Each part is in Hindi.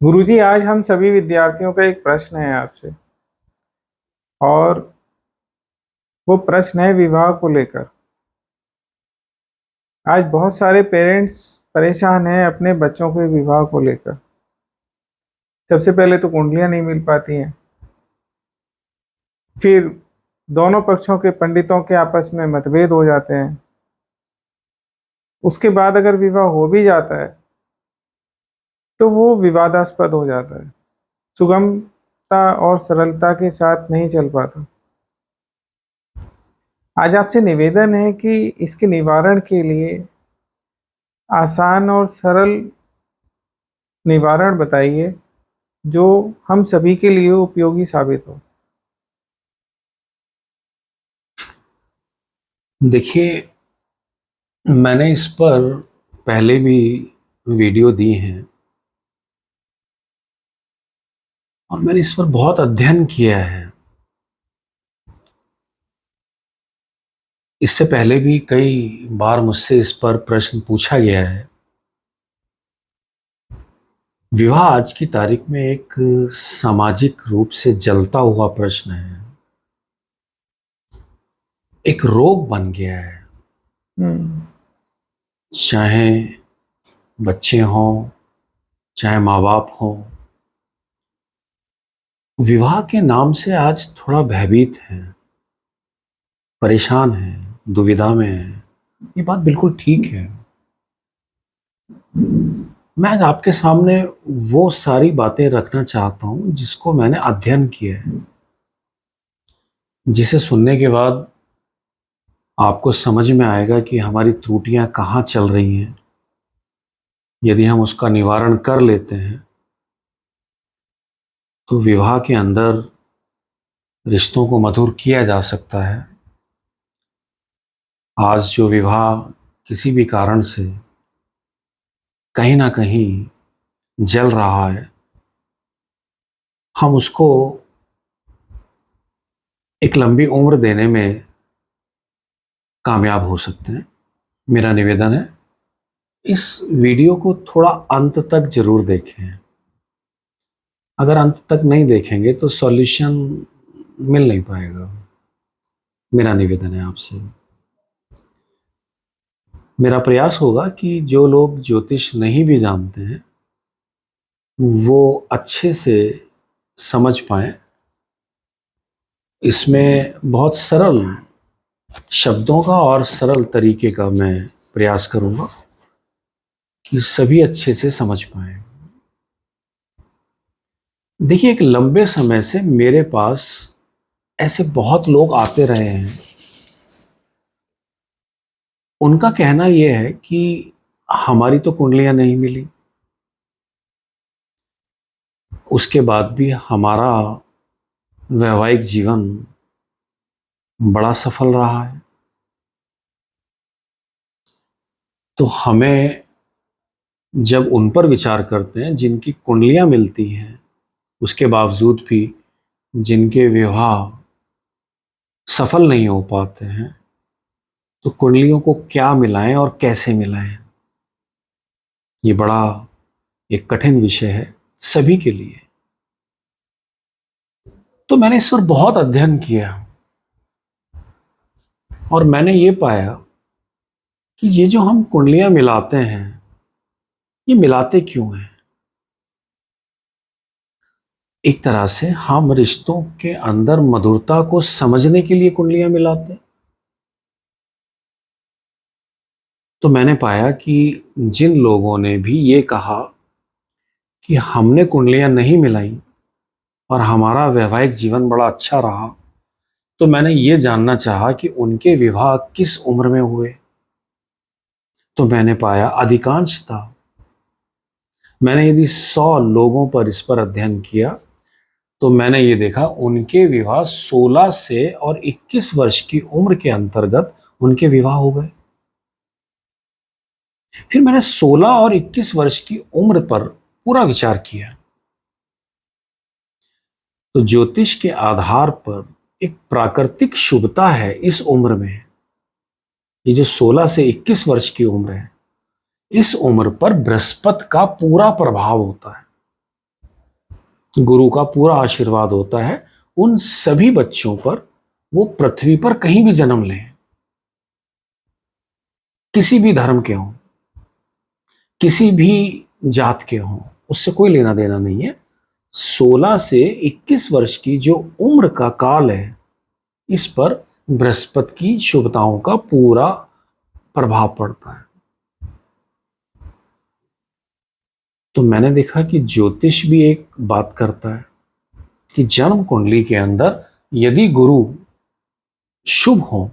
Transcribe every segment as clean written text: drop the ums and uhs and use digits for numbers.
गुरुजी, आज हम सभी विद्यार्थियों का एक प्रश्न है आपसे। और वो प्रश्न है विवाह को लेकर। आज बहुत सारे पेरेंट्स परेशान हैं अपने बच्चों के विवाह को लेकर। सबसे पहले तो कुंडलियां नहीं मिल पाती हैं, फिर दोनों पक्षों के पंडितों के आपस में मतभेद हो जाते हैं। उसके बाद अगर विवाह हो भी जाता है तो वो विवादास्पद हो जाता है, सुगमता और सरलता के साथ नहीं चल पाता। आज आपसे निवेदन है कि इसके निवारण के लिए आसान और सरल निवारण बताइए जो हम सभी के लिए उपयोगी साबित हो। देखिए, मैंने इस पर पहले भी वीडियो दी हैं और मैंने इस पर बहुत अध्ययन किया है। इससे पहले भी कई बार मुझसे इस पर प्रश्न पूछा गया है। विवाह आज की तारीख में एक सामाजिक रूप से जलता हुआ प्रश्न है, एक रोग बन गया है। हम्म। चाहे बच्चे हों, चाहे माँ बाप हों, विवाह के नाम से आज थोड़ा भयभीत है, परेशान है, दुविधा में है। ये बात बिल्कुल ठीक है। मैं आज आपके सामने वो सारी बातें रखना चाहता हूं जिसको मैंने अध्ययन किया है, जिसे सुनने के बाद आपको समझ में आएगा कि हमारी त्रुटियां कहाँ चल रही हैं। यदि हम उसका निवारण कर लेते हैं तो विवाह के अंदर रिश्तों को मधुर किया जा सकता है। आज जो विवाह किसी भी कारण से कहीं ना कहीं जल रहा है, हम उसको एक लंबी उम्र देने में कामयाब हो सकते हैं। मेरा निवेदन है, इस वीडियो को थोड़ा अंत तक जरूर देखें। अगर अंत तक नहीं देखेंगे तो सॉल्यूशन मिल नहीं पाएगा। मेरा निवेदन है आपसे। मेरा प्रयास होगा कि जो लोग ज्योतिष नहीं भी जानते हैं वो अच्छे से समझ पाए। इसमें बहुत सरल शब्दों का और सरल तरीके का मैं प्रयास करूंगा कि सभी अच्छे से समझ पाए। देखिए, एक लंबे समय से मेरे पास ऐसे बहुत लोग आते रहे हैं। उनका कहना यह है कि हमारी तो कुंडलियां नहीं मिली, उसके बाद भी हमारा वैवाहिक जीवन बड़ा सफल रहा है। तो हमें जब उन पर विचार करते हैं जिनकी कुंडलियां मिलती हैं, उसके बावजूद भी जिनके विवाह सफल नहीं हो पाते हैं, तो कुंडलियों को क्या मिलाएं और कैसे मिलाएं, ये बड़ा एक कठिन विषय है सभी के लिए। तो मैंने इस पर बहुत अध्ययन किया और मैंने ये पाया कि ये जो हम कुंडलियां मिलाते हैं, ये मिलाते क्यों हैं। एक तरह से हम रिश्तों के अंदर मधुरता को समझने के लिए कुंडलियां मिलाते हैं। तो मैंने पाया कि जिन लोगों ने भी ये कहा कि हमने कुंडलियां नहीं मिलाई और हमारा वैवाहिक जीवन बड़ा अच्छा रहा, तो मैंने ये जानना चाहा कि उनके विवाह किस उम्र में हुए। तो मैंने पाया अधिकांशतः, मैंने यदि 100 लोगों पर इस पर अध्ययन किया तो मैंने ये देखा उनके विवाह 16 से और 21 वर्ष की उम्र के अंतर्गत उनके विवाह हो गए। फिर मैंने 16 और 21 वर्ष की उम्र पर पूरा विचार किया। तो ज्योतिष के आधार पर एक प्राकृतिक शुभता है इस उम्र में। ये जो 16 से 21 वर्ष की उम्र है, इस उम्र पर बृहस्पति का पूरा प्रभाव होता है। गुरु का पूरा आशीर्वाद होता है उन सभी बच्चों पर, वो पृथ्वी पर कहीं भी जन्म लें, किसी भी धर्म के हों, किसी भी जात के हों, उससे कोई लेना देना नहीं है। 16 से 21 वर्ष की जो उम्र का काल है, इस पर बृहस्पति की शुभताओं का पूरा प्रभाव पड़ता है। तो मैंने देखा कि ज्योतिष भी एक बात करता है कि जन्म कुंडली के अंदर यदि गुरु शुभ हो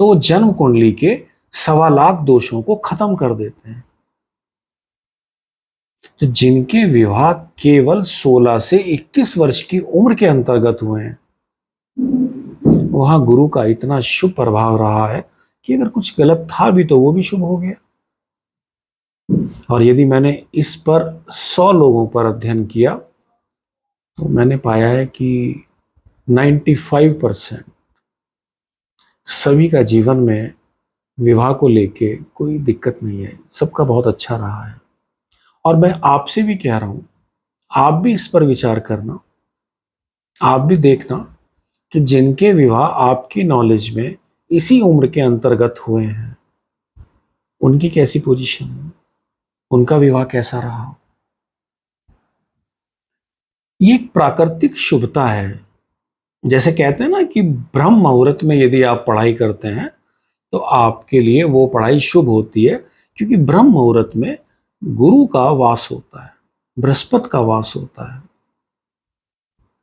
तो वो जन्म कुंडली के 1.25 लाख दोषों को खत्म कर देते हैं। तो जिनके विवाह केवल 16 से 21 वर्ष की उम्र के अंतर्गत हुए हैं, वहां गुरु का इतना शुभ प्रभाव रहा है कि अगर कुछ गलत था भी तो वो भी शुभ हो गया। और यदि मैंने इस पर 100 लोगों पर अध्ययन किया तो मैंने पाया है कि 95% सभी का जीवन में विवाह को लेके कोई दिक्कत नहीं है, सबका बहुत अच्छा रहा है। और मैं आपसे भी कह रहा हूं, आप भी इस पर विचार करना, आप भी देखना कि जिनके विवाह आपकी नॉलेज में इसी उम्र के अंतर्गत हुए हैं, उनकी कैसी पोजीशन है, उनका विवाह कैसा रहा। ये एक प्राकृतिक शुभता है। जैसे कहते हैं ना कि ब्रह्म मुहूर्त में यदि आप पढ़ाई करते हैं तो आपके लिए वो पढ़ाई शुभ होती है, क्योंकि ब्रह्म मुहूर्त में गुरु का वास होता है, बृहस्पति का वास होता है।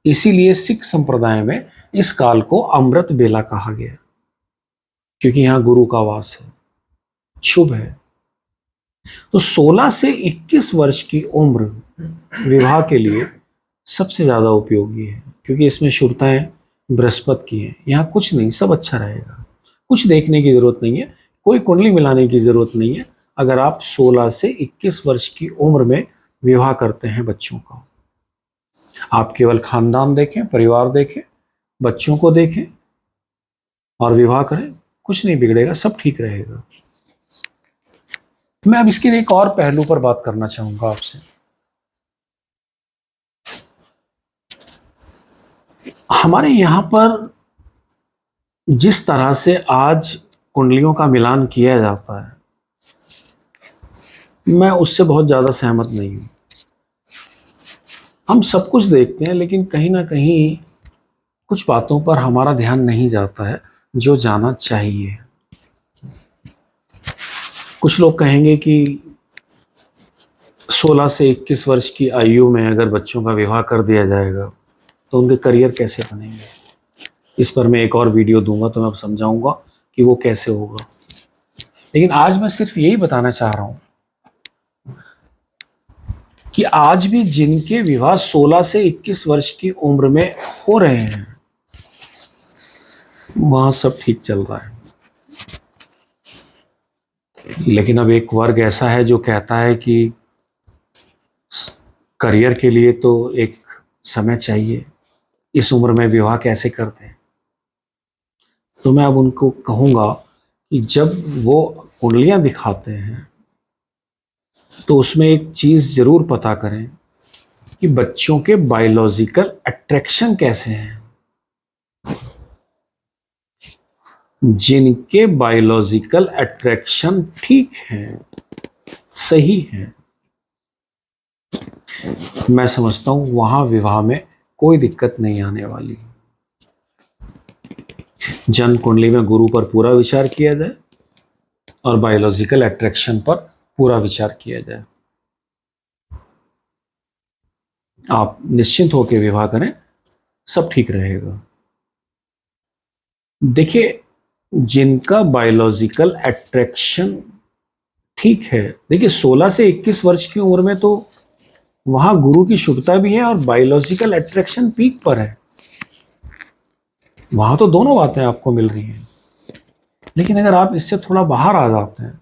इसीलिए सिख संप्रदाय में इस काल को अमृत बेला कहा गया, क्योंकि यहां गुरु का वास है, शुभ है। तो 16 से 21 वर्ष की उम्र विवाह के लिए सबसे ज्यादा उपयोगी है, क्योंकि इसमें शुभताएं बृहस्पति की हैं। यहाँ कुछ नहीं, सब अच्छा रहेगा, कुछ देखने की जरूरत नहीं है, कोई कुंडली मिलाने की जरूरत नहीं है। अगर आप 16 से 21 वर्ष की उम्र में विवाह करते हैं बच्चों का, आप केवल खानदान देखें, परिवार देखें, बच्चों को देखें और विवाह करें, कुछ नहीं बिगड़ेगा, सब ठीक रहेगा। मैं अब इसके एक और पहलू पर बात करना चाहूंगा आपसे। हमारे यहां पर जिस तरह से आज कुंडलियों का मिलान किया जाता है, मैं उससे बहुत ज्यादा सहमत नहीं हूं। हम सब कुछ देखते हैं, लेकिन कहीं ना कहीं कुछ बातों पर हमारा ध्यान नहीं जाता है जो जाना चाहिए। कुछ लोग कहेंगे कि 16 से 21 वर्ष की आयु में अगर बच्चों का विवाह कर दिया जाएगा तो उनके करियर कैसे बनेंगे। इस पर मैं एक और वीडियो दूंगा तो मैं समझाऊंगा कि वो कैसे होगा। लेकिन आज मैं सिर्फ यही बताना चाह रहा हूं कि आज भी जिनके विवाह 16 से 21 वर्ष की उम्र में हो रहे हैं, वहां सब ठीक चल रहा है। लेकिन अब एक वर्ग ऐसा है जो कहता है कि करियर के लिए तो एक समय चाहिए, इस उम्र में विवाह कैसे करते हैं। तो मैं अब उनको कहूंगा कि जब वो कुंडलियां दिखाते हैं तो उसमें एक चीज जरूर पता करें कि बच्चों के बायोलॉजिकल अट्रैक्शन कैसे हैं। जिनके बायोलॉजिकल अट्रैक्शन ठीक है, सही है, मैं समझता हूं वहां विवाह में कोई दिक्कत नहीं आने वाली। जन्म कुंडली में गुरु पर पूरा विचार किया जाए और बायोलॉजिकल अट्रैक्शन पर पूरा विचार किया जाए, आप निश्चिंत होकर विवाह करें, सब ठीक रहेगा। देखिए, जिनका बायोलॉजिकल अट्रैक्शन ठीक है, देखिए 16 से 21 वर्ष की उम्र में तो वहां गुरु की शुभता भी है और बायोलॉजिकल अट्रैक्शन पीक पर है, वहां तो दोनों बातें आपको मिल रही हैं। लेकिन अगर आप इससे थोड़ा बाहर आ जाते हैं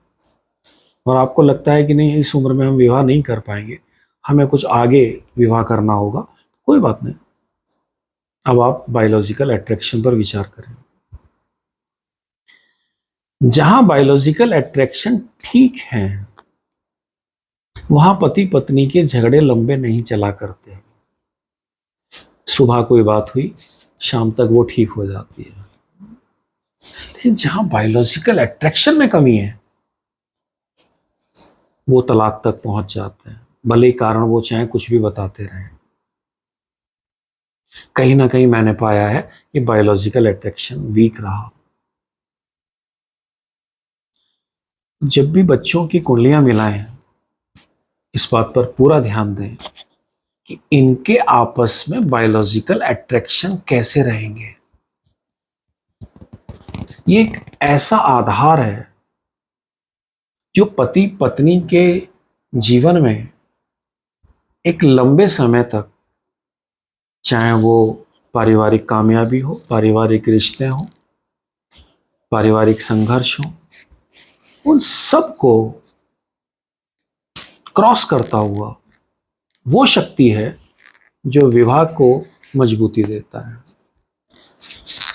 और आपको लगता है कि नहीं, इस उम्र में हम विवाह नहीं कर पाएंगे, हमें कुछ आगे विवाह करना होगा, कोई बात नहीं, अब आप बायोलॉजिकल अट्रैक्शन पर विचार करें। जहां बायोलॉजिकल अट्रैक्शन ठीक है वहां पति पत्नी के झगड़े लंबे नहीं चला करते। सुबह कोई बात हुई, शाम तक वो ठीक हो जाती है। लेकिन जहां बायोलॉजिकल अट्रैक्शन में कमी है, वो तलाक तक पहुंच जाते हैं, भले ही कारण वो चाहे कुछ भी बताते रहें। कहीं ना कहीं मैंने पाया है कि बायोलॉजिकल अट्रैक्शन वीक रहा। जब भी बच्चों की कुंडलियां मिलाएं, इस बात पर पूरा ध्यान दें कि इनके आपस में बायोलॉजिकल अट्रैक्शन कैसे रहेंगे। ये एक ऐसा आधार है जो पति पत्नी के जीवन में एक लंबे समय तक, चाहे वो पारिवारिक कामयाबी हो, पारिवारिक रिश्ते हो, पारिवारिक संघर्ष हो, उन सब को क्रॉस करता हुआ वो शक्ति है जो विवाह को मजबूती देता है।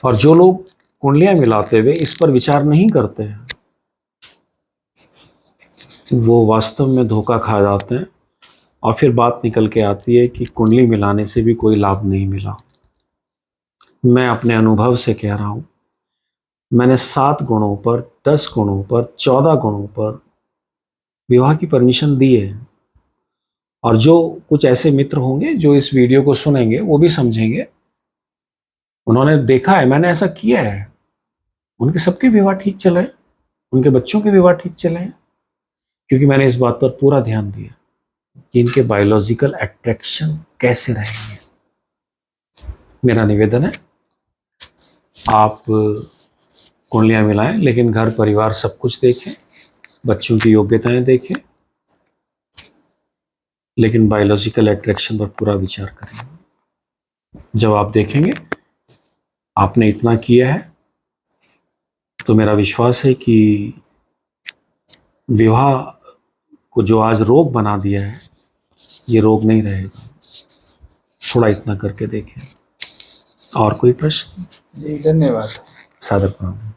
और जो लोग कुंडलियां मिलाते हुए इस पर विचार नहीं करते हैं, वो वास्तव में धोखा खा जाते हैं। और फिर बात निकल के आती है कि कुंडली मिलाने से भी कोई लाभ नहीं मिला। मैं अपने अनुभव से कह रहा हूं, मैंने 7 गुणों पर, 10 गुणों पर, 14 गुणों पर विवाह की परमिशन दी है। और जो कुछ ऐसे मित्र होंगे जो इस वीडियो को सुनेंगे, वो भी समझेंगे, उन्होंने देखा है, मैंने ऐसा किया है, उनके सबके विवाह ठीक चले, उनके बच्चों के विवाह ठीक चले, क्योंकि मैंने इस बात पर पूरा ध्यान दिया कि इनके बायोलॉजिकल अट्रैक्शन कैसे रहेंगे। मेरा निवेदन है, आप कुंडलियां मिलाएं, लेकिन घर परिवार सब कुछ देखें, बच्चों की योग्यताएं देखें, लेकिन बायोलॉजिकल अट्रैक्शन पर पूरा विचार करें। जब आप देखेंगे आपने इतना किया है, तो मेरा विश्वास है कि विवाह को जो आज रोग बना दिया है, ये रोग नहीं रहेगा। थोड़ा इतना करके देखें। और कोई प्रश्न? जी धन्यवाद। सादर प्रणाम।